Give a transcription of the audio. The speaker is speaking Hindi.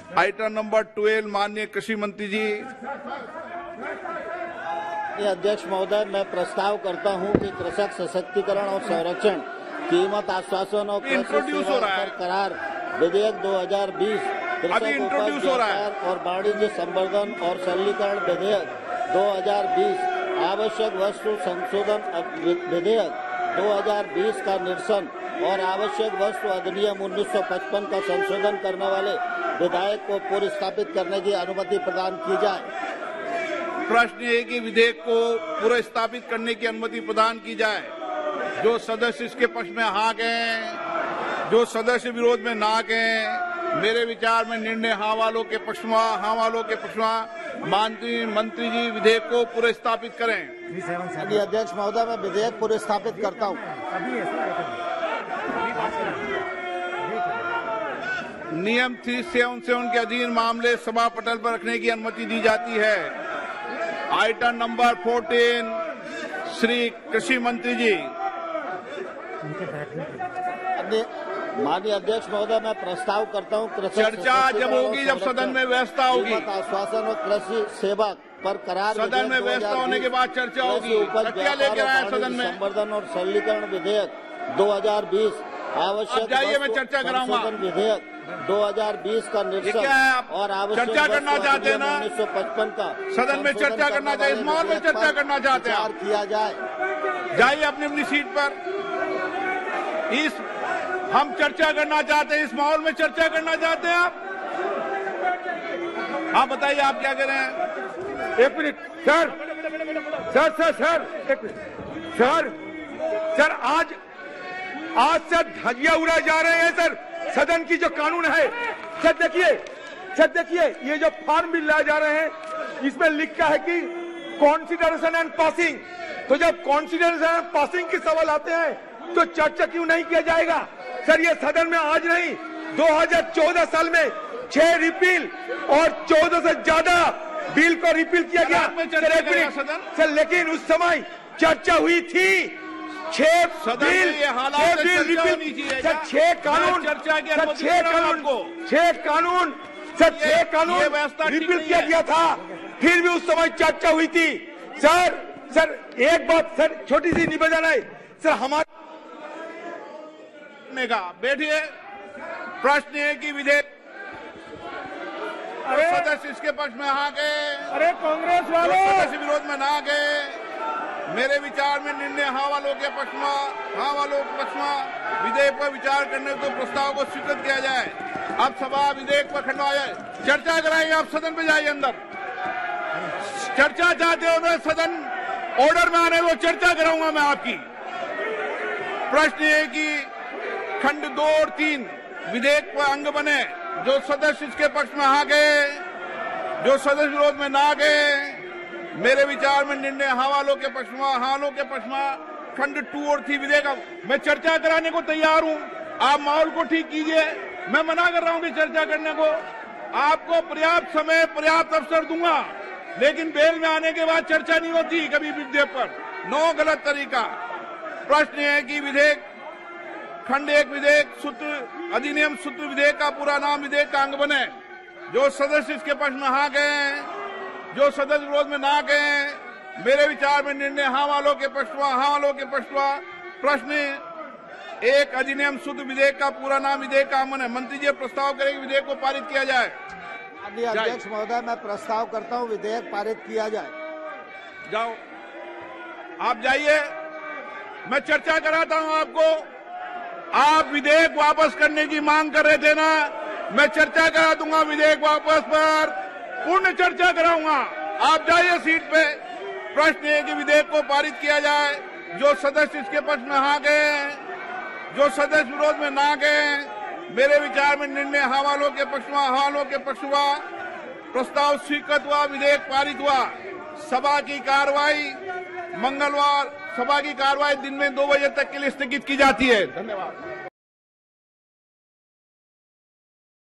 आइटम नंबर 12 माननीय कृषि मंत्री जी। अध्यक्ष महोदय, मैं प्रस्ताव करता हूं कि कृषक सशक्तिकरण और संरक्षण, कीमत आश्वासन और कृषि सेवा पर करार विधेयक 2020, कृषक उपज व्यापार और वाणिज्य संवर्धन और सरलीकरण विधेयक 2020, आवश्यक वस्तु संशोधन विधेयक 2020 का निरसन और आवश्यक वस्तु अधिनियम 1955 का संशोधन करने वाले विधेयक को पुरस्कृत करने की अनुमति प्रदान की जाए। प्रश्न है कि विधेयक को पुरस्कृत करने की अनुमति प्रदान की जाए। जो सदस्य इसके पक्ष में हाँ कहें, जो सदस्य विरोध में ना कहें। मेरे विचार में निर्णय हाँ वालों के पक्ष में, हाँ वालों के पक्ष में माननीय मंत्री जी विधेयक को पुरस्कृत करें। अध्यक्ष महोदय, मैं विधेयक पुरस्कृत करता हूँ। नियम 377 के अधीन मामले सभा पटल पर रखने की अनुमति दी जाती है। आइटम नंबर 14 श्री कृषि मंत्री जी। माननीय अध्यक्ष महोदय, मैं प्रस्ताव करता हूं चर्चा जब होगी जब सदन में व्यवस्था होगी। आश्वासन और कृषि सेवा पर करार सदन में व्यवस्था होने के बाद चर्चा होगी। क्या लेकर आए सदन में? संवर्धन और सरलीकरण विधेयक 2020, आवश्यक जाइए मैं चर्चा कराऊंगा। विधेयक 2020 का निरसन और आवश्यक चर्चा करना चाहते हैं ना 1955 का सदन में चर्चा करना चाहिए। इस माहौल में चर्चा करना चाहते हैं किया जाए। जाइए अपनी अपनी सीट पर। हम चर्चा करना चाहते हैं, इस माहौल में चर्चा करना चाहते हैं आप बताइए आप क्या कर रहे हैं? एक मिनट सर, एक मिनट सर, आज से धजिया उड़ाए जा रहे हैं सर। सदन की जो कानून है सर, देखिए ये जो फॉर्म बिल लाए जा रहे हैं इसमें लिखा है कि कॉन्सिडरेशन एंड पासिंग। तो जब कॉन्सिडरेशन एंड पासिंग के सवाल आते हैं तो चर्चा क्यों नहीं किया जाएगा सर? ये सदन में आज नहीं, 2014 साल में 6 रिपील और 14 से ज्यादा बिल को रिपील किया गया सर, लेकिन उस समय चर्चा हुई थी। 6 बिल रिपील सर, 6 कानून रिपील किया गया था, फिर भी उस समय चर्चा हुई थी सर। एक बात सर छोटी सी निवेदन है सर, हमारे का बैठिए। प्रश्न है कि विधेयक सदस्य इसके पक्ष में आ गए, अरे कांग्रेस वालों सदस्य विरोध में ना गए। मेरे विचार में निर्णय हाँ वालों के पक्ष में विधेयक पर विचार करने को प्रस्ताव को स्वीकृत किया जाए। अब सभा विधेयक पर खंडवा जाए, चर्चा कराइए। आप सदन पे जाइए, अंदर चर्चा चाहते हो तो सदन ऑर्डर में आने को चर्चा कराऊंगा मैं आपकी। प्रश्न है कि खंड 2 और 3 विधेयक पर अंग बने। जो सदस्य इसके पक्ष में आ गए, जो सदस्य विरोध में ना गए। मेरे विचार में निर्णय हाँ वालों के पक्ष में खंड 2 और 3 विधेयक मैं चर्चा कराने को तैयार हूं। आप माहौल को ठीक कीजिए। मैं मना कर रहा हूं कि चर्चा करने को। आपको पर्याप्त समय पर्याप्त अवसर दूंगा, लेकिन बेल में आने के बाद चर्चा नहीं होती कभी विधेयक पर। नो, गलत तरीका। प्रश्न है कि विधेयक खंड 1 विधेयक सूत्र अधिनियम सूत्र विधेयक का पूरा नाम विधेयक का अंग बने। जो सदस्य इसके पक्ष में हाँ गए, जो सदस्य विरोध में ना गए। मेरे विचार में निर्णय हाँ वालों के पक्ष में। प्रश्न 1 अधिनियम सूत्र विधेयक का पूरा नाम विधेयक का अंग बने। मंत्री जी प्रस्ताव करेंगे विधेयक को पारित किया जाए। अध्यक्ष महोदय, मैं प्रस्ताव करता हूं विधेयक पारित किया जाए। जाओ, आप जाइए। मैं चर्चा कराता हूं आपको। आप विधेयक वापस करने की मांग कर रहे थे ना, मैं चर्चा करा दूंगा विधेयक वापस पर, पूर्ण चर्चा कराऊंगा। आप जाइए सीट पे। प्रश्न है कि विधेयक को पारित किया जाए। जो सदस्य इसके पक्ष में हाँ गए, जो सदस्य विरोध में ना गए। मेरे विचार में निर्णय हाँ वालों के पक्ष हुआ। प्रस्ताव स्वीकृत हुआ, विधेयक पारित हुआ। सभा की कार्रवाई मंगलवार दिन में 2 बजे तक के लिए स्थगित की जाती है। धन्यवाद।